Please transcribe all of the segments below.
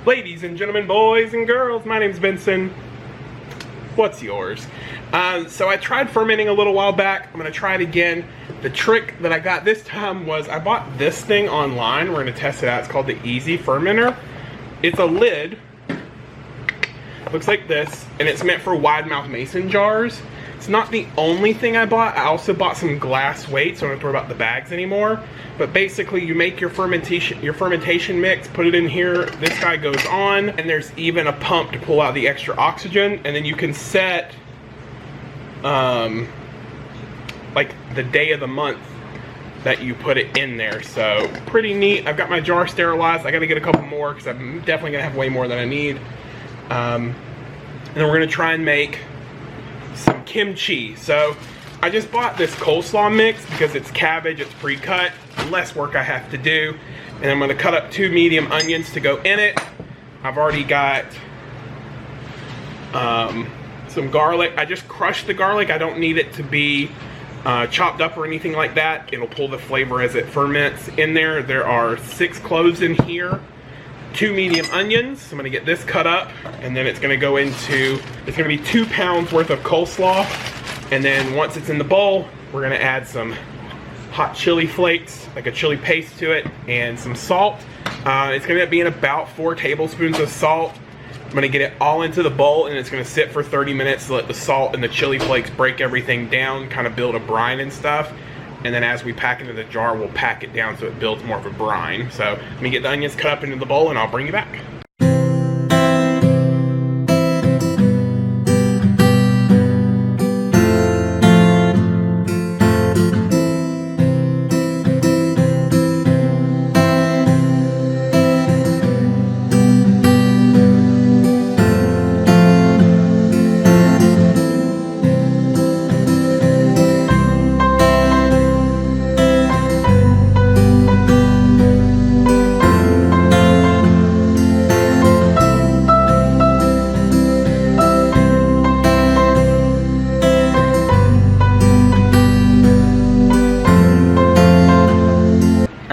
Ladies and gentlemen, boys and girls, my name's Benson. What's yours? So I tried fermenting a little while back. I'm gonna try it again. The trick that I got this time was I bought this thing online. We're gonna test it out. It's called the Easy Fermenter. It's a lid. Looks like this, and it's meant for wide mouth mason jars. It's not the only thing I bought. I also bought some glass weights, so I don't have to worry about the bags anymore. But basically, you make your fermentation mix, put it in here. This guy goes on, and there's even a pump to pull out the extra oxygen. And then you can set, like the day of the month that you put it in there. So pretty neat. I've got my jar sterilized. I got to get a couple more because I'm definitely gonna have way more than I need. And then we're gonna try and make some kimchi. So I just bought this coleslaw mix because it's cabbage, it's pre-cut, less work I have to do. And I'm gonna cut up 2 medium onions to go in it. I've already got some garlic. I just crushed the garlic. I don't need it to be chopped up or anything like that. It'll pull the flavor as it ferments in there. There are 6 cloves in here. 2 medium onions. I'm gonna get this cut up, and then it's gonna go into, it's gonna be 2 pounds worth of coleslaw. And then once it's in the bowl, we're gonna add some hot chili flakes, like a chili paste to it, and some salt. It's gonna end up being about 4 tablespoons of salt. I'm gonna get it all into the bowl, and it's gonna sit for 30 minutes to let the salt and the chili flakes break everything down, kind of build a brine and stuff. And then as we pack it into the jar, we'll pack it down so it builds more of a brine. So let me get the onions cut up into the bowl, and I'll bring you back.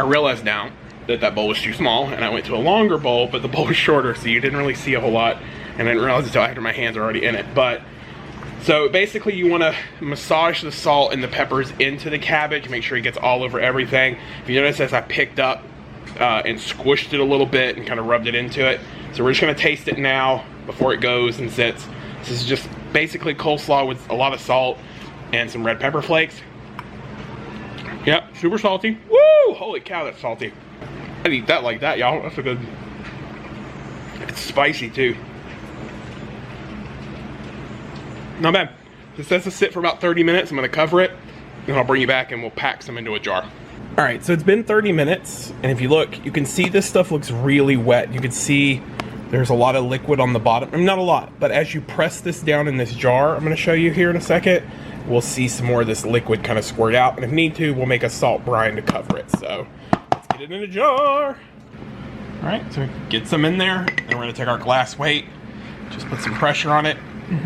Realized now that that bowl was too small, and I went to a longer bowl, but the bowl was shorter, so you didn't really see a whole lot, and I didn't realize until after my hands are already in it. But so basically you want to massage the salt and the peppers into the cabbage, make sure it gets all over everything. If you notice, as I picked up and squished it a little bit and kind of rubbed it into it. So we're just going to taste it now before it goes and sits. This is just basically coleslaw with a lot of salt and some red pepper flakes. Yep, super salty. Woo! Holy cow, that's salty. I'd eat that like that, y'all. That's a good... It's spicy, too. Not bad. This has to sit for about 30 minutes. I'm going to cover it, and I'll bring you back, and we'll pack some into a jar. Alright, so it's been 30 minutes, and if you look, you can see this stuff looks really wet. You can see there's a lot of liquid on the bottom. I mean, not a lot, but as you press this down in this jar, I'm going to show you here in a second, we'll see some more of this liquid kind of squirt out, and if need to, we'll make a salt brine to cover it. So let's get it in a jar. All right, so get some in there, and we're gonna take our glass weight, just put some pressure on it.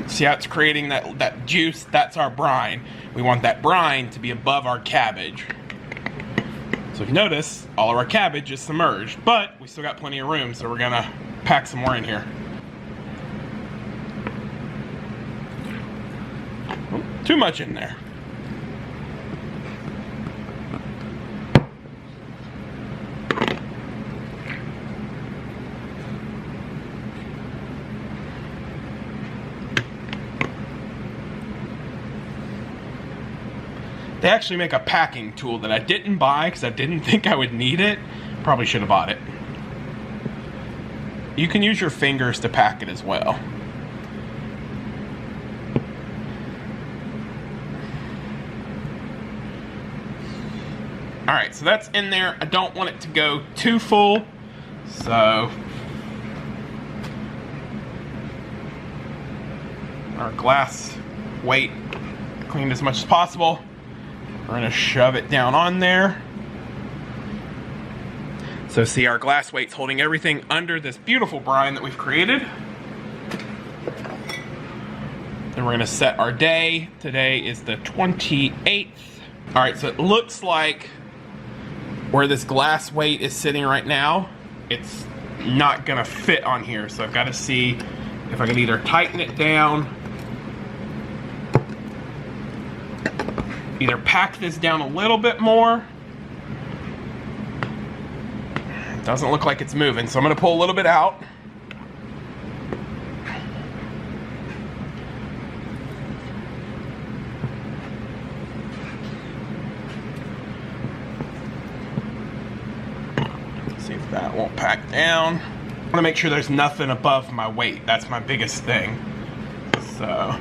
See how it's creating that juice? That's our brine. We want that brine to be above our cabbage. So if you notice, all of our cabbage is submerged, but we still got plenty of room, so we're gonna pack some more in here. Too much in there. They actually make a packing tool that I didn't buy because I didn't think I would need it. Probably should have bought it. You can use your fingers to pack it as well. Alright, so that's in there. I don't want it to go too full, so our glass weight cleaned as much as possible. We're gonna shove it down on there. So see, our glass weight's holding everything under this beautiful brine that we've created. Then we're gonna set our day. Today is the 28th. All right, so it looks like where this glass weight is sitting right now, it's not gonna fit on here. So I've got to see if I can either tighten it down, either pack this down a little bit more. It doesn't look like it's moving, so I'm gonna pull a little bit out. See if that won't pack down. I want to make sure there's nothing above my weight. That's my biggest thing. So,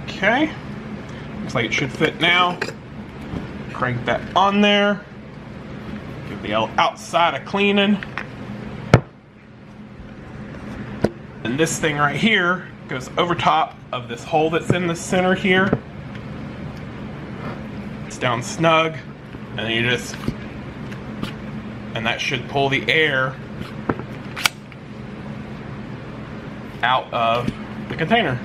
okay. Looks like it should fit now. Crank that on there. Give the outside a cleaning. And this thing right here goes over top of this hole that's in the center here. It's down snug. And then you just, and that should pull the air out of the container.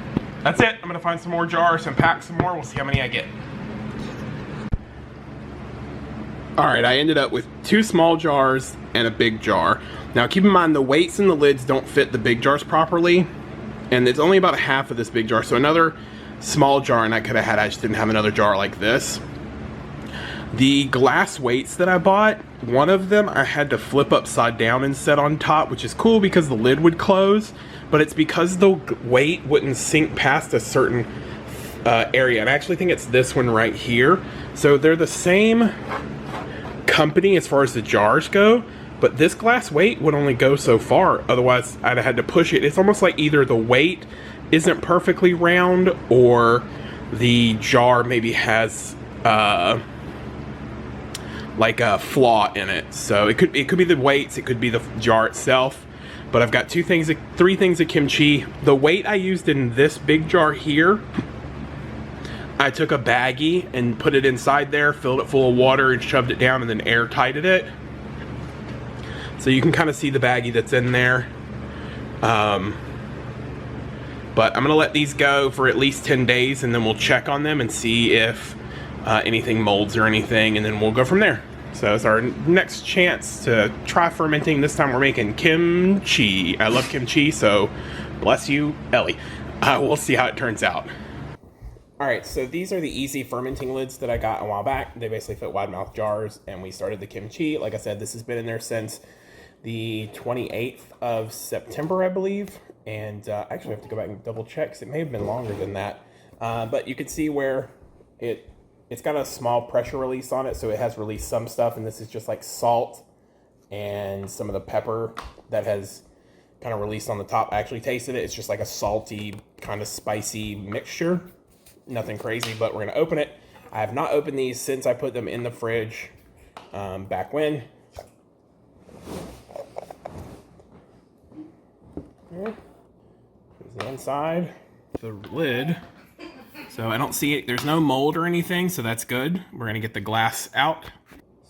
That's it. I'm gonna find some more jars and pack some more. We'll see how many I get. All right, I ended up with 2 small jars and a big jar. Now keep in mind the weights and the lids don't fit the big jars properly, and it's only about half of this big jar. So another small jar and I could have had, I just didn't have another jar like this. The glass weights that I bought, one of them I had to flip upside down and set on top, which is cool because the lid would close, but it's because the weight wouldn't sink past a certain area. And I actually think it's this one right here. So they're the same company as far as the jars go, but this glass weight would only go so far. Otherwise, I'd have had to push it. It's almost like either the weight isn't perfectly round or the jar maybe has like a flaw in it. So it could be the weights, it could be the jar itself. But I've got 3 things of kimchi. The weight I used in this big jar here, I took a baggie and put it inside there, filled it full of water and shoved it down and then air tighted it. So you can kind of see the baggie that's in there. But I'm gonna let these go for at least 10 days and then we'll check on them and see if anything molds or anything, and then we'll go from there. So it's our next chance to try fermenting. This time we're making kimchi. I love kimchi, so bless you, Ellie. We'll see how it turns out. All right, so these are the easy fermenting lids that I got a while back. They basically fit wide mouth jars, and we started the kimchi. Like I said, this has been in there since the 28th of September, I believe. And actually I have to go back and double check, because it may have been longer than that. But you can see where it's got a small pressure release on it, so it has released some stuff, and this is just like salt and some of the pepper that has kind of released on the top. I actually tasted it. It's just like a salty, kind of spicy mixture. Nothing crazy, but we're gonna open it. I have not opened these since I put them in the fridge back when. Here's the inside. The lid. So I don't see it, there's no mold or anything, so that's good. We're gonna get the glass out.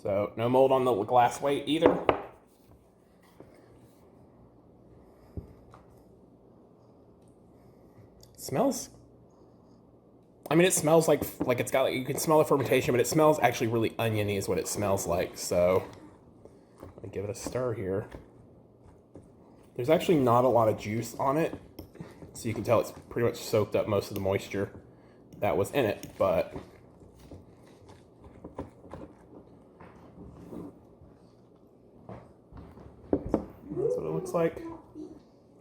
So no mold on the glass weight either. Smells, I mean, it smells like it's got, like, you can smell the fermentation, but it smells actually really oniony is what it smells like. So let me give it a stir here. There's actually not a lot of juice on it, so you can tell it's pretty much soaked up most of the moisture that was in it, but that's what it looks like.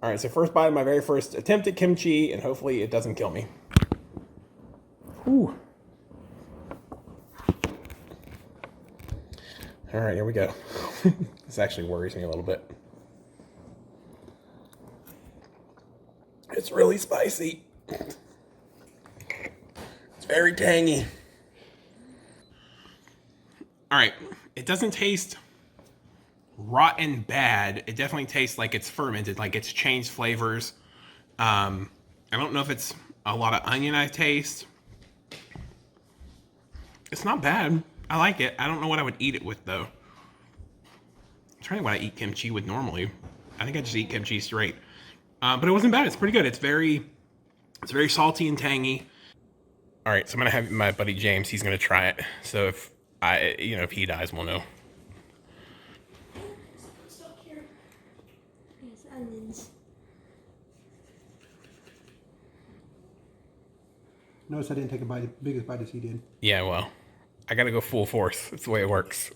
All right, so first bite of my very first attempt at kimchi, and hopefully it doesn't kill me. Ooh. All right, here we go. This actually worries me a little bit. It's really spicy. It's very tangy. All right, it doesn't taste rotten bad. It definitely tastes like it's fermented, like it's changed flavors. I don't know if it's a lot of onion I taste. It's not bad. I like it. I don't know what I would eat it with though. I'm trying to what I eat kimchi with normally. I think I just eat kimchi straight. But it wasn't bad. It's pretty good. It's very salty and tangy. All right, so I'm gonna have my buddy James. He's gonna try it. So if he dies, we'll know. onions. Notice I didn't take a bite, biggest bite as he did. Yeah, well, I gotta go full force. That's the way it works.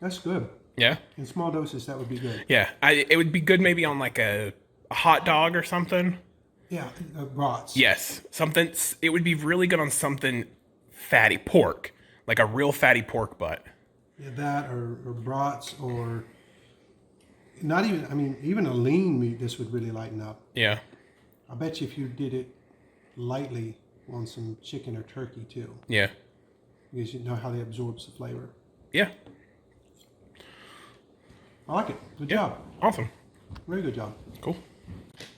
That's good. Yeah? In small doses, that would be good. Yeah. It would be good maybe on like a hot dog or something. Yeah, brats. Yes. Something, it would be really good on something fatty. Pork. Like a real fatty pork butt. Yeah, that or brats or not even, I mean, even a lean meat, this would really lighten up. Yeah. I bet you if you did it lightly on some chicken or turkey too. Yeah. Because you know how they absorbs the flavor. Yeah. I like it. Good job. Awesome. Very good job. Cool.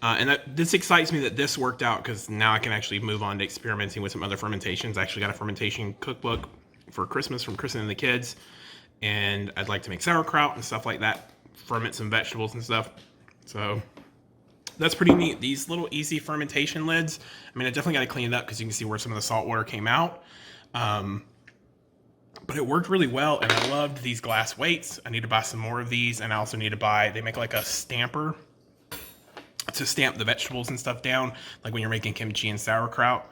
And this excites me that this worked out because now I can actually move on to experimenting with some other fermentations. I actually got a fermentation cookbook for Christmas from Kristen and the kids. And I'd like to make sauerkraut and stuff like that. Ferment some vegetables and stuff. So that's pretty neat. These little easy fermentation lids. I mean, I definitely got to clean it up because you can see where some of the salt water came out. But it worked really well, and I loved these glass weights. I need to buy some more of these, and I also need to buy, they make like a stamper to stamp the vegetables and stuff down, like when you're making kimchi and sauerkraut.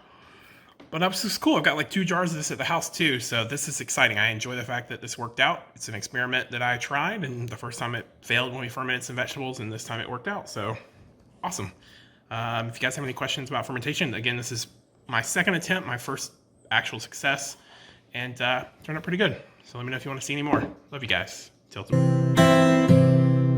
But this is cool. I've got like 2 jars of this at the house too, so this is exciting. I enjoy the fact that this worked out. It's an experiment that I tried, and the first time it failed when we fermented some vegetables, and this time it worked out, so awesome. If you guys have any questions about fermentation, again, this is my second attempt, my first actual success, and turned out pretty good. So let me know if you want to see any more. Love you guys. Till tomorrow.